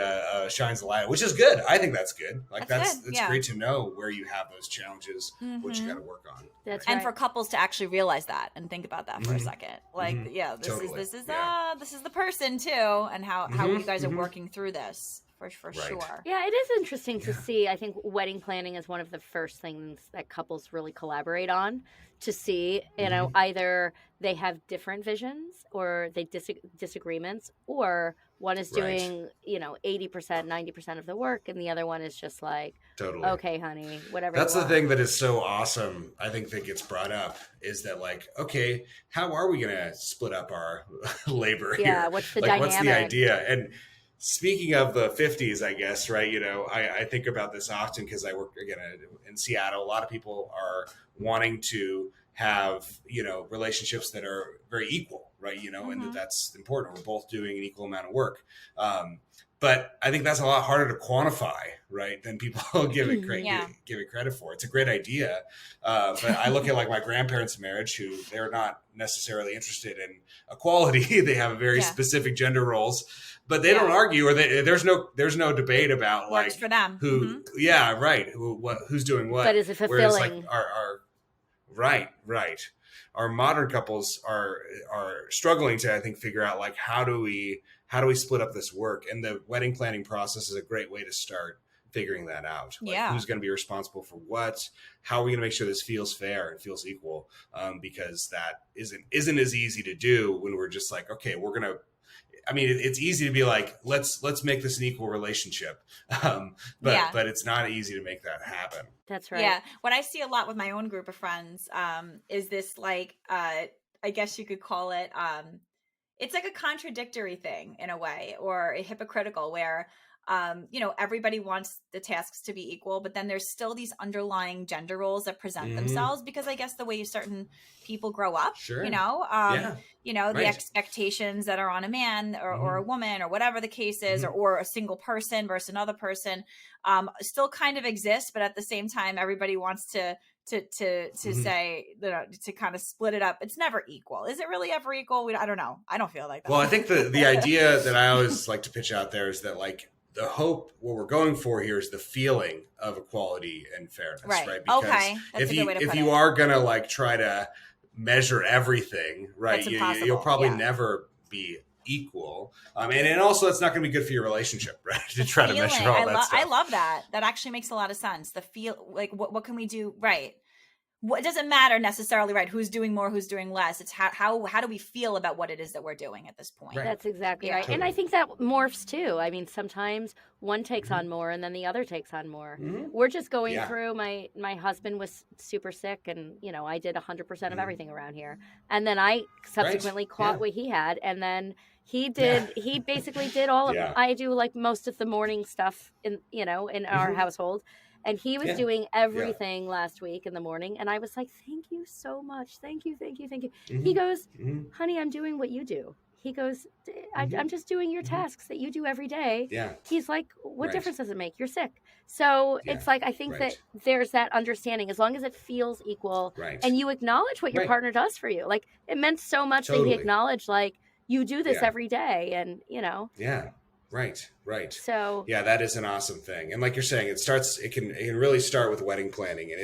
shines a light, which is good. I think that's good. Like it's great to know where you have those challenges, what you got to work on. And for couples to actually realize that and think about that for a second, like, this is the person too, and how you guys are working through this. For sure. Yeah, it is interesting to see. I think wedding planning is one of the first things that couples really collaborate on, to see, either they have different visions, or they disagreements, or one is doing, 80%, 90% of the work, and the other one is just like, okay, honey, whatever. That's the thing that is so awesome, I think, that gets brought up, is that, like, okay, how are we going to split up our labor here? Yeah, what's the dynamic? What's the idea? And speaking of the 50s, I guess, right? I think about this often because I work, again, in Seattle. A lot of people are wanting to have, relationships that are very equal, right? And that's important. We're both doing an equal amount of work. But I think that's a lot harder to quantify, right, than people give it credit for. It's a great idea. But I look at, like, my grandparents' marriage, who they're not necessarily interested in equality. They have a very specific gender roles. But they don't argue, or there's no debate about, like, works for them. Who, who's doing what. But is it fulfilling? Whereas, like, our right. Our modern couples are struggling to, I think, figure out, like, how do we split up this work? And the wedding planning process is a great way to start figuring that out. Like, who's going to be responsible for what? How are we going to make sure this feels fair and feels equal? Because that isn't as easy to do when we're just like, okay, we're going to. I mean, it's easy to be like, let's make this an equal relationship, but it's not easy to make that happen. That's right. Yeah, what I see a lot with my own group of friends is this, like, I guess you could call it, it's like a contradictory thing in a way, or a hypocritical, where everybody wants the tasks to be equal, but then there's still these underlying gender roles that present themselves, because I guess the way certain people grow up, the expectations that are on a man or a woman, or whatever the case is, or a single person versus another person, still kind of exist. But at the same time, everybody wants to say, to kind of split it up. It's never equal. Is it really ever equal? I don't know. I don't feel like that. Well, I think the idea that I always like to pitch out there is that, like, the hope, what we're going for here, is the feeling of equality and fairness, right? Because that's a good way to put it. If you are going to, like, try to measure everything, right, you'll probably never be equal. And also, it's not going to be good for your relationship, right? To try to measure all that stuff. I love that. That actually makes a lot of sense. The feel, like, what can we do, right? What doesn't matter necessarily, right? Who's doing more, who's doing less? It's how do we feel about what it is that we're doing at this point? Right. That's exactly right. Totally. And I think that morphs too. I mean, sometimes one takes on more, and then the other takes on more. We're just going through, my husband was super sick, and I did 100% of everything around here. And then I subsequently caught what he had, and then he did he basically did all of I do, like, most of the morning stuff in our household. And he was doing everything last week in the morning. And I was like, thank you so much. Thank you. He goes, honey, I'm doing what you do. He goes, Mm-hmm. I'm just doing your Mm-hmm. tasks that you do every day. Yeah. He's like, what Right. difference does it make? You're sick. So Yeah. it's like, I think that Right. there's that understanding, as long as it feels equal Right. and you acknowledge what your Right. partner does for you. Like, it meant so much that he Totally. acknowledged, like, you do this Yeah. every day. And, you know, Yeah. Right. Right. so Yeah, that is an awesome thing. And like you're saying, it can really start with wedding planning, and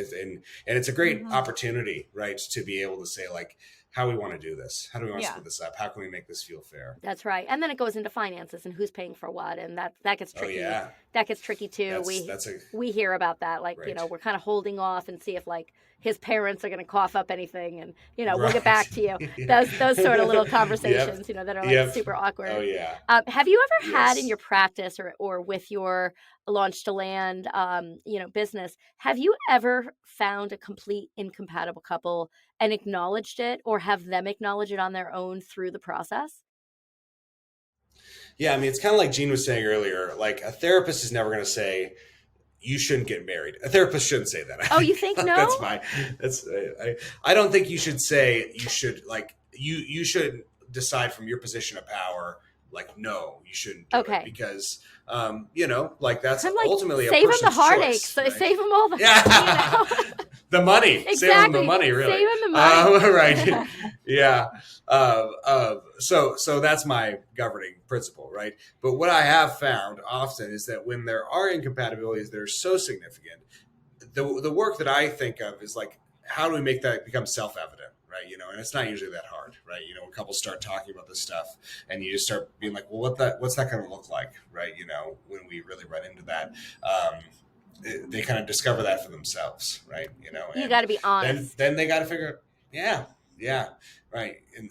it's a great Mhm. opportunity, right, to be able to say, like, how we want to do this, how do we want to Yeah. split this up, how can we make this feel fair? that's right. And then it goes into finances and who's paying for what. And that gets Oh tricky. yeah, That gets tricky too. that's a We hear about that. Like, you right, know, we're kind of holding off and see if like his parents are going to cough up anything, and, you know, we'll get right. back to you. Yeah. Those sort of little Yep. conversations, you know, that are like Yep. super awkward. Oh yeah. Have you ever had in Yes. your practice or with your launch to land, you know, business, have you ever found a complete incompatible couple and acknowledged it, or have them acknowledge it on their own through the process? Yeah, I mean, it's kind of like Gene was saying earlier. Like, a therapist is never going to say you shouldn't get married. A therapist shouldn't say that. Oh, you think no? That's my. That's I don't think you should say you should, like, you should decide from your position of power. Like, no, you shouldn't do Okay. it because you know, like, that's I'm like, ultimately a save them the person's heartaches, choice, right? save them all the, Yeah. you know? The money. Save them the Exactly. money, really. Save 'em the money. Right. Yeah. So that's my governing principle, right? But what I have found often is that when there are incompatibilities that are so significant, the work that I think of is like, how do we make that become self-evident, right? You know, and it's not usually that hard, right? You know, when couples start talking about this stuff and you just start being like, well, what's that going to look like, right? You know, when we really run into that, they kind of discover that for themselves, right? You know, You and got to be honest. then they got to figure, yeah, right, and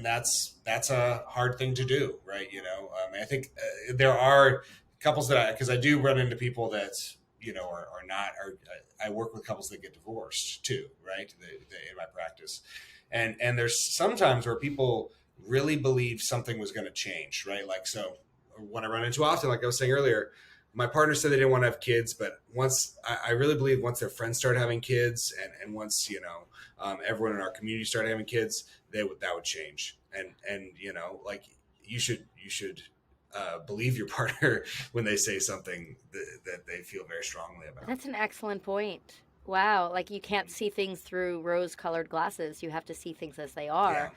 that's a hard thing to do, right? You know, I think there are couples that because I do run into people that, you know, are not, I work with couples that get divorced too, right? In my practice, and there's sometimes where people really believe something was going to change, right? Like, so what I run into often, like I was saying earlier, my partner said they didn't want to have kids, but once I really believe once their friends started having kids, and once, you know, everyone in our community started having kids, that would change. And you know, like, you should believe your partner when they say something that they feel very strongly about. That's an excellent point. Wow. Like, you can't see things through rose-colored glasses. You have to see things as they are Yeah.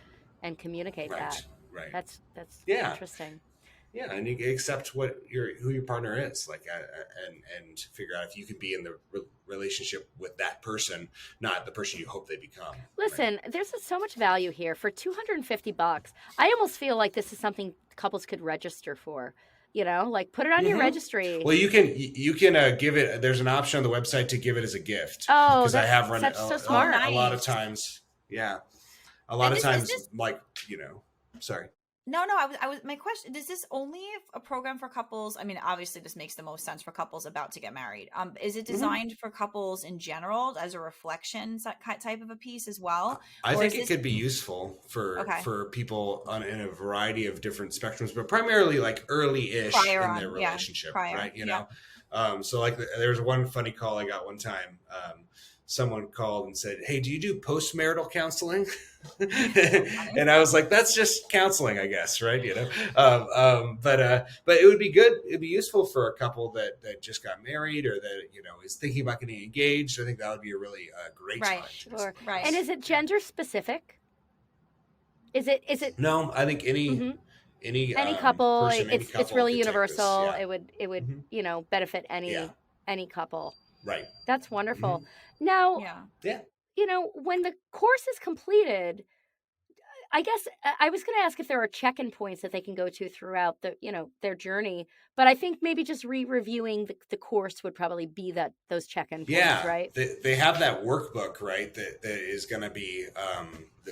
and communicate Right. that. Right. That's Yeah. interesting. Yeah, and you accept who your partner is, like, and figure out if you can be in the relationship with that person, not the person you hope they become. Listen, there's so much value here for $250. I almost feel like this is something couples could register for. You know, like, put it on your registry. Well, you can give it. There's an option on the website to give it as a gift. Oh, because I have run that's so smart. a lot of times. Yeah, a lot of times, like, you know. Sorry. No, I was. My question: is this only a program for couples? I mean, obviously, this makes the most sense for couples about to get married. Is it designed for couples in general as a reflection type of a piece as well? I think it could be useful for people in a variety of different spectrums, but primarily like early-ish in their relationship, right? You know, so like there's one funny call I got one time. Someone called and said, "Hey, do you do post-marital counseling?" And I was like, "That's just counseling, I guess, right?" You know, but it would be good. It'd be useful for a couple that just got married or that, you know, is thinking about getting engaged. I think that would be a really great time. Sure. Right. And is it gender specific? Is it? No, I think any couple. Person, it's really universal. Yeah. It would you know, benefit any couple. Right. That's wonderful. Now, you know, when the course is completed, I guess I was going to ask if there are check-in points that they can go to throughout their journey, but I think maybe just reviewing the course would probably be those check-in points, right? They have that workbook, right? That is going to be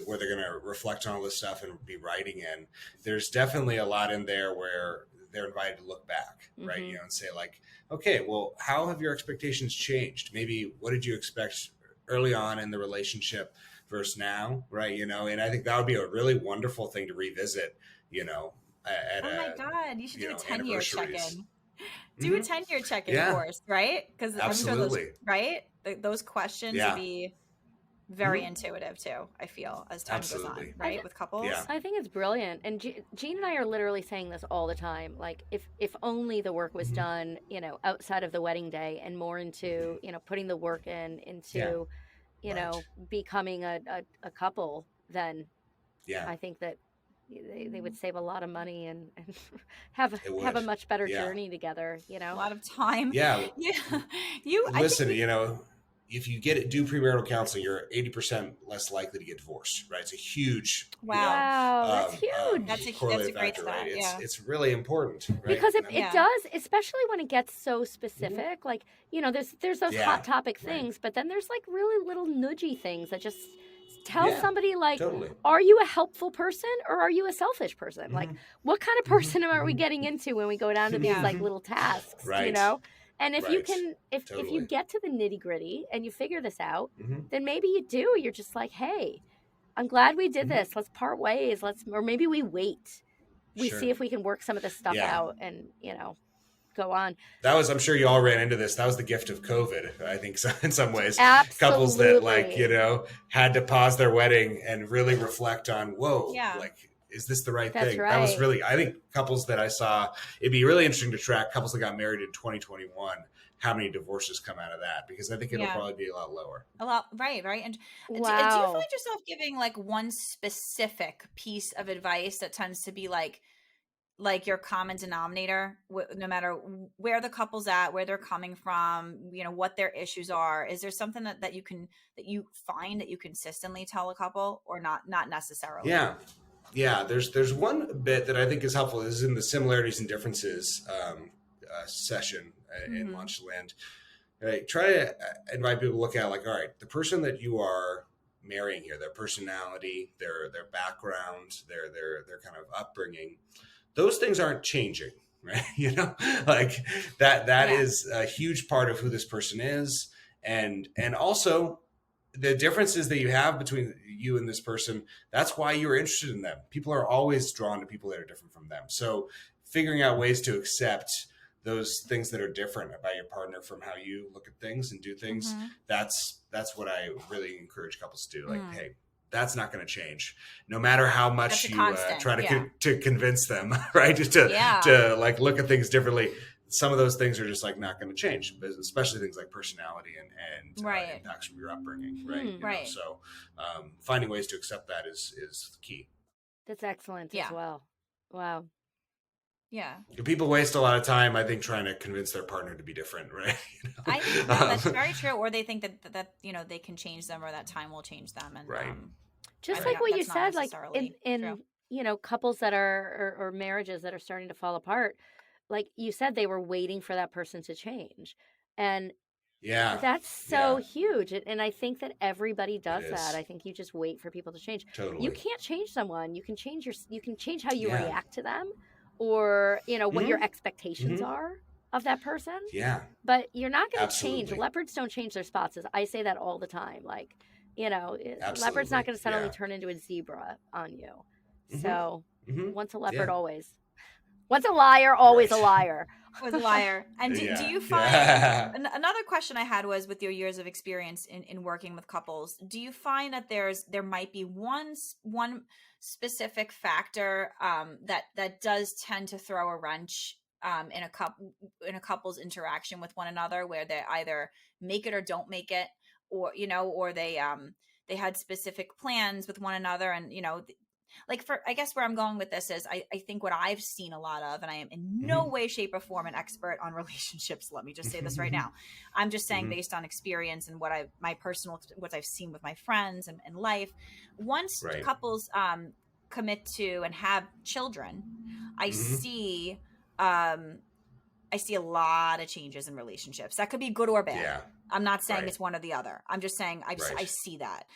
where they're going to reflect on all this stuff and be writing in. There's definitely a lot in there where they're invited to look back, right? You know, and say, like, okay, well, how have your expectations changed? Maybe what did you expect early on in the relationship versus now, right? You know, and I think that would be a really wonderful thing to revisit, you know, my God, you should do a 10-year check-in. Do a 10-year check-in course, right? Because absolutely, right? Those questions would be very intuitive too, I feel, as time goes on, Absolutely. right? With couples. Yeah. I think it's brilliant. And Jean and I are literally saying this all the time. Like, if only the work was done, outside of the wedding day and more into, putting the work into, becoming a couple, then Yeah. I think that they would save a lot of money and have It have a would. much better Yeah. journey together, A lot of time. Yeah. Yeah. I Listen, think if you do premarital counseling, you're 80% less likely to get divorced, right? It's a huge, wow. Wow, that's huge. That's a correlative great factor, stat, right? yeah. It's really important, right? Because it Yeah. does, especially when it gets so specific. Like, there's those Yeah, hot topic right. things, but then there's like really little nudgy things that just tell Yeah, somebody, like, totally. are you a helpful person or are you a selfish person? Like, what kind of person are we Mhm. getting into when we go down to these Yeah. like little tasks, Right. And if you Right. can, if you Totally. get to the nitty gritty and you figure this out, Mhm. then maybe you do. You're just like, hey, I'm glad we did Mhm. this. Let's part ways. Or maybe we wait. We Sure. see if we can work some of this stuff Yeah. out and, go on. I'm sure you all ran into this. That was the gift of COVID, I think, so, in some ways. Absolutely. Couples that, like, had to pause their wedding and really reflect on, whoa, Yeah. like, is this the right That's thing? That was right. really, I think couples that I saw, it'd be really interesting to track couples that got married in 2021, how many divorces come out of that, because I think it'll probably be a lot lower. A lot, right. And do you Wow. find yourself giving like one specific piece of advice that tends to be like your common denominator, no matter where the couple's at, where they're coming from, what their issues are? Is there something that you find that you consistently tell a couple, or not necessarily? Yeah. There's one bit that I think is helpful. This is in the similarities and differences session in Launch to Land. Right? Try to invite people to look at, like, all right, the person that you are marrying here, their personality, their background, their kind of upbringing, those things aren't changing, right? Like that is a huge part of who this person is. And also the differences that you have between you and this person, that's why you're interested in them. People are always drawn to people that are different from them. So figuring out ways to accept those things that are different about your partner from how you look at things and do things, that's what I really encourage couples to do. Like, hey, that's not going to change, no matter how much you try to convince them, right? To like look at things differently. Some of those things are just like not going to change, especially things like personality and impacts from your upbringing, right? So finding ways to accept that is key. That's excellent as well. Wow. Yeah. People waste a lot of time, I think, trying to convince their partner to be different, right? I think that's very true. Or they think that they can change them, or that time will change them. And right. Just like what you said, like in couples that are or marriages that are starting to fall apart, like you said, they were waiting for that person to change, and that's so huge. And I think that everybody does that. I think you just wait for people to change. Totally. You can't change someone. You can change how you react to them, or what your expectations are of that person. Yeah. But you're not going to change. Leopards don't change their spots. I say that all the time. Like, leopard's not going to suddenly turn into a zebra on you. So once a leopard, always. Once a liar, always a liar. Was a liar. And do you find another question I had was, with your years of experience in working with couples, do you find that there might be one specific factor that does tend to throw a wrench in a couple's interaction with one another, where they either make it or don't make it, or or they had specific plans with one another, and like, I guess where I'm going with this is I think what I've seen a lot of, and I am in no way, shape, or form an expert on relationships. Let me just say this right now. I'm just saying, based on experience and what I've seen with my friends and life. Once couples commit to and have children, I see a lot of changes in relationships. That could be good or bad. Yeah. I'm not saying it's one or the other. I'm just saying I see that.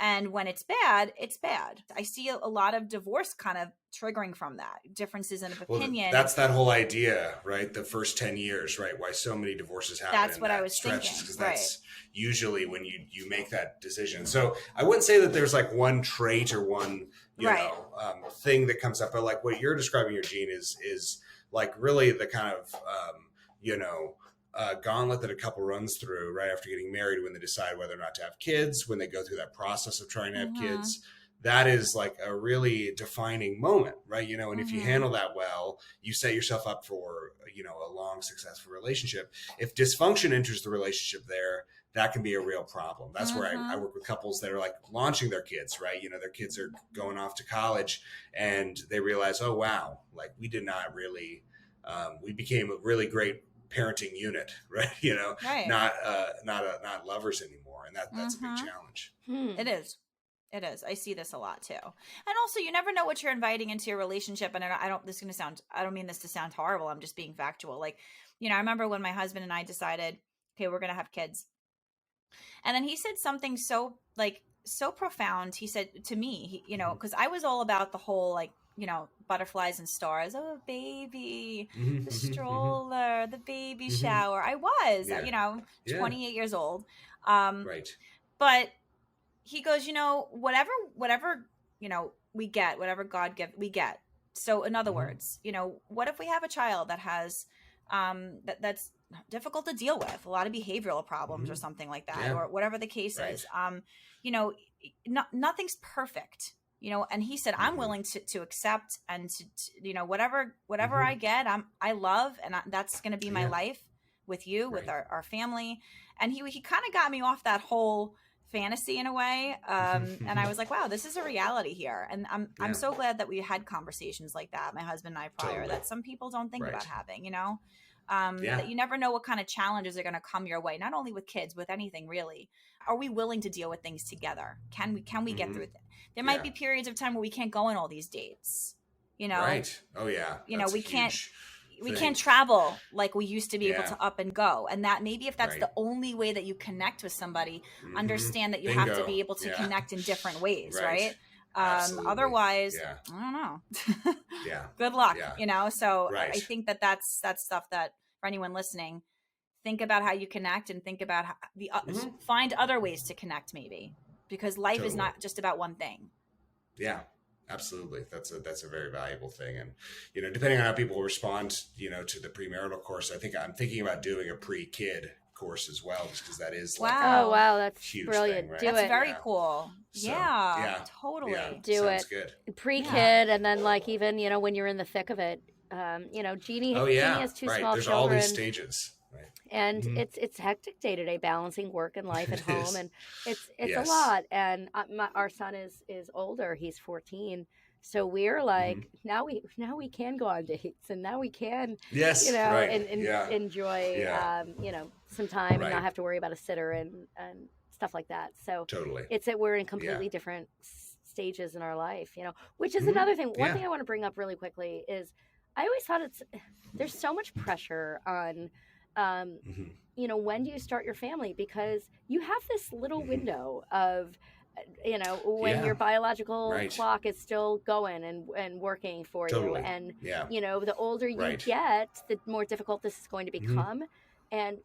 And when it's bad, it's bad. I see a lot of divorce kind of triggering from that. Differences in opinion. Well, that's that whole idea, right? The first 10 years, right? Why so many divorces happen. That's what I was thinking. Because that's usually when you make that decision. So I wouldn't say that there's like one trait or one, thing that comes up. But like what you're describing here, Jean, is like really the kind of, gauntlet that a couple runs through right after getting married, when they decide whether or not to have kids, when they go through that process of trying to have Mm-hmm. kids, that is like a really defining moment, right? And if you Mm-hmm. handle that well, you set yourself up for, a long, successful relationship. If dysfunction enters the relationship there, that can be a real problem. That's where I Mm-hmm. work with couples that are like launching their kids, right? Their kids are going off to college and they realize, oh, wow, like we did not really, we became a really great parenting unit, right? Right. Not lovers anymore. And that's a big Mm-hmm. challenge. It is. It is. I see this a lot too. And also, you never know what you're inviting into your relationship. And I don't, this is going to sound, I don't mean this to sound horrible. I'm just being factual. Like, I remember when my husband and I decided, okay, we're going to have kids. And then he said something so profound. He said to me, because I was all about the whole, like, butterflies and stars. Oh, baby, the stroller, the baby shower. I was, Yeah. 28 years old. Right. But he goes, whatever, we get, whatever God give, we get. So in other words, what if we have a child that has, that's difficult to deal with, a lot of behavioral problems or something like that, or whatever the case is. Nothing's perfect, and he said, I'm willing to accept and to whatever I get, I love, and that's going to be my life with you, with our family. And he kind of got me off that whole fantasy in a way. And I was like, wow, this is a reality here. And I'm so glad that we had conversations like that, my husband and I, prior, that some people don't think about having, that you never know what kind of challenges are going to come your way, not only with kids, with anything really. Are we willing to deal with things together? Can we get through it? There might be periods of time where we can't go on all these dates, Right. Oh yeah. That's we can't thing. Can't travel like we used to be able to up and go. And that maybe if that's the only way that you connect with somebody, understand that you have to be able to connect in different ways, right? Otherwise, I don't know. Good luck, So I think that's stuff that, for anyone listening, think about how you connect, and think about how find other ways to connect, maybe, because life is not just about one thing. Yeah. Absolutely. That's a very valuable thing. And, depending on how people respond, to the premarital course, I'm thinking about doing a pre-kid course as well, just because that is like oh wow, that's huge brilliant. Thing, right? Do that's it. very cool. So, Totally. Do sounds it. Good. Pre-kid, and then like even when you're in the thick of it, Jeannie has two small There's children. all these stages. Right. And it's hectic day to day, balancing work and life at home, and it's a lot. And our son is older; he's 14, so we're like now we can go on dates, and now we can enjoy some time and not have to worry about a sitter and stuff like that. So totally, we're in completely different stages in our life, which is another thing. One thing I want to bring up really quickly is I always thought there's so much pressure on. When do you start your family? Because you have this little window of, when your biological clock is still going and working for you. And, the older you get, the more difficult this is going to become. And,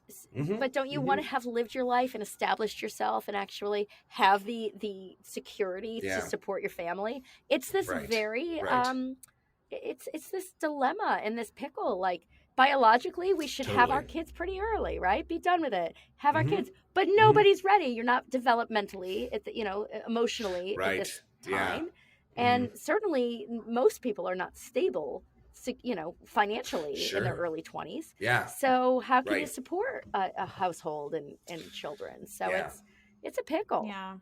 but don't you want to have lived your life and established yourself and actually have the security to support your family? It's this very, it's this dilemma and this pickle, like, biologically, we should have our kids pretty early, right? Be done with it. Have our kids, but nobody's ready. You're not developmentally, emotionally at this time, and certainly most people are not stable, financially in their early 20s. Yeah. So how can you support a household and children? So it's a pickle. Yeah.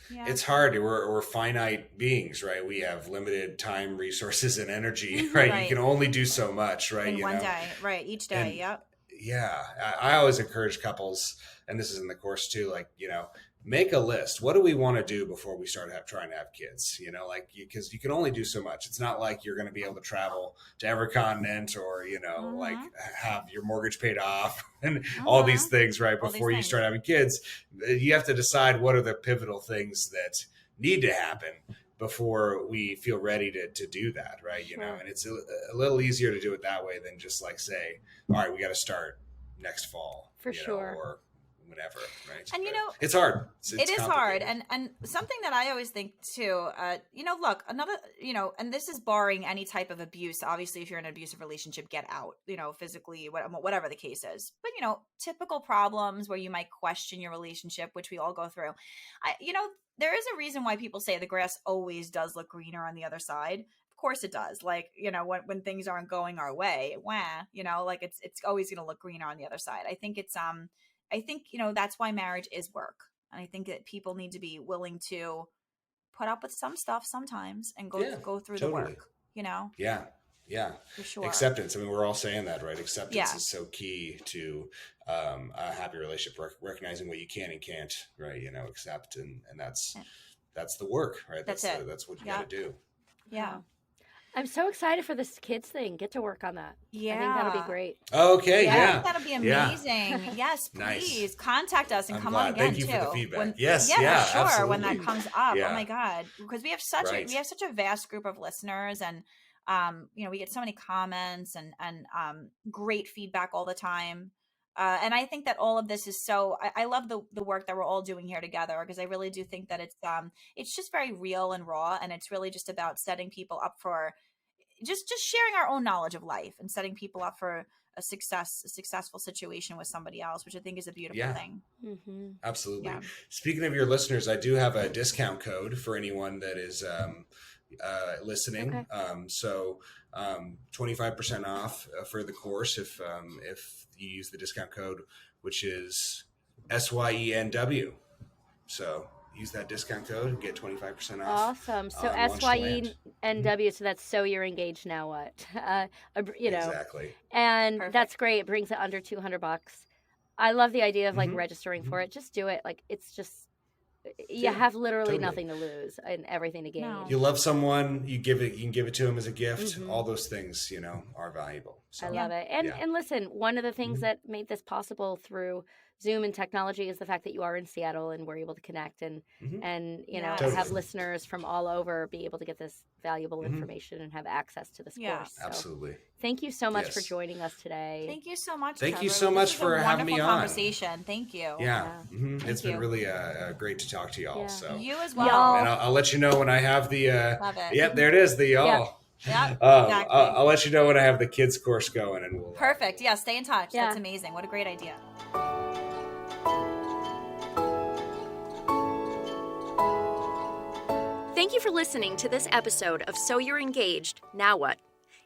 Yeah. It's hard. We're finite beings, right? We have limited time, resources, and energy, right? You can only do so much, right? In one day, right? Each day, yep. Yeah. I always encourage couples, and this is in the course too, like, make a list. What do we want to do before we start trying to have kids? Because you can only do so much. It's not like you're going to be able to travel to every continent or, like have your mortgage paid off and all these things, right? Before you start having kids, you have to decide what are the pivotal things that need to happen before we feel ready to do that, right? And it's a little easier to do it that way than just like say, all right, we got to start next fall. For sure. Or whenever, right? And, it's hard. It is hard. And something that I always think too, look, another, and this is barring any type of abuse. Obviously, if you're in an abusive relationship, get out, physically, whatever the case is. But, typical problems where you might question your relationship, which we all go through. There is a reason why people say the grass always does look greener on the other side. Of course it does. Like, when things aren't going our way, it's always going to look greener on the other side. I think that's why marriage is work. And I think that people need to be willing to put up with some stuff sometimes and go through the work, Yeah. Yeah. For sure. Acceptance. I mean, we're all saying that, right? Acceptance is so key to a happy relationship, recognizing what you can and can't, right? Accept. And that's the work, right? That's what you got to do. Yeah. I'm so excited for this kids thing. Get to work on that. Yeah. I think that'll be great. Okay. I think that'll be amazing. Yeah. Yes, please Nice. Contact us and come on again. Thank you for the feedback. For sure. Absolutely. When Absolutely. that comes up. Yeah. Oh my God. Because we have such a vast group of listeners, and we get so many comments and great feedback all the time. And I think that all of this is I love the work that we're all doing here together, because I really do think that it's just very real and raw, and it's really just about setting people up for just sharing our own knowledge of life and setting people up for a successful situation with somebody else, which I think is a beautiful thing. Mm-hmm. Absolutely. Yeah. Speaking of your listeners, I do have a discount code for anyone that is listening. Okay. So 25% off for the course if you use the discount code, which is SYENW. So use that discount code and get 25% off. Awesome. So SYENW, so that's So You're Engaged Now What? Exactly. And Perfect. that's great. It brings it under $200. I love the idea of registering for it. Just do it. Like, it's just, you have literally nothing to lose and everything to gain. No. You love someone, you can give it to them as a gift. All those things, are valuable. So, I love it. And listen, one of the things that made this possible through Zoom and technology is the fact that you are in Seattle and we're able to connect and have listeners from all over be able to get this valuable information and have access to this course. So absolutely. Thank you so much for joining us today. Thank you so much. Thank you Trevor. so much This was for a having me wonderful on. Conversation. Thank you. Yeah. It's been you. really great to talk to y'all. Yeah. So You as well. Y'all. and I'll let you know when I have the Love it. Yep, there it is, the y'all. Yeah, exactly. I'll let you know when I have the kids course going, and we'll Perfect. Yeah, stay in touch. Yeah. That's amazing. What a great idea. Thank you for listening to this episode of So You're Engaged, Now What?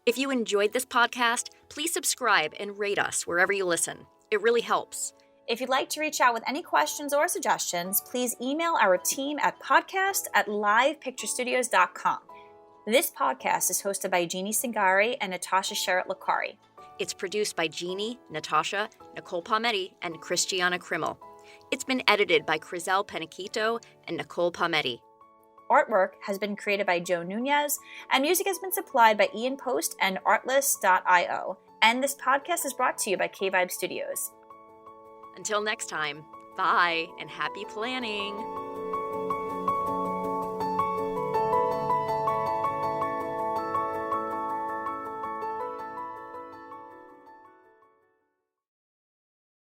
If you enjoyed this podcast, please subscribe and rate us wherever you listen. It really helps. If you'd like to reach out with any questions or suggestions, please email our team at podcast@livepicturestudios.com. This podcast is hosted by Jeannie Singari and Natasha Sherritt-Lacari. It's produced by Jeannie, Natasha, Nicole Palmetti, and Christiana Krimmel. It's been edited by Crizel Peniquito and Nicole Palmetti. Artwork has been created by Joe Nunez, and music has been supplied by Ian Post and Artlist.io. And this podcast is brought to you by K-Vibe Studios. Until next time, bye and happy planning.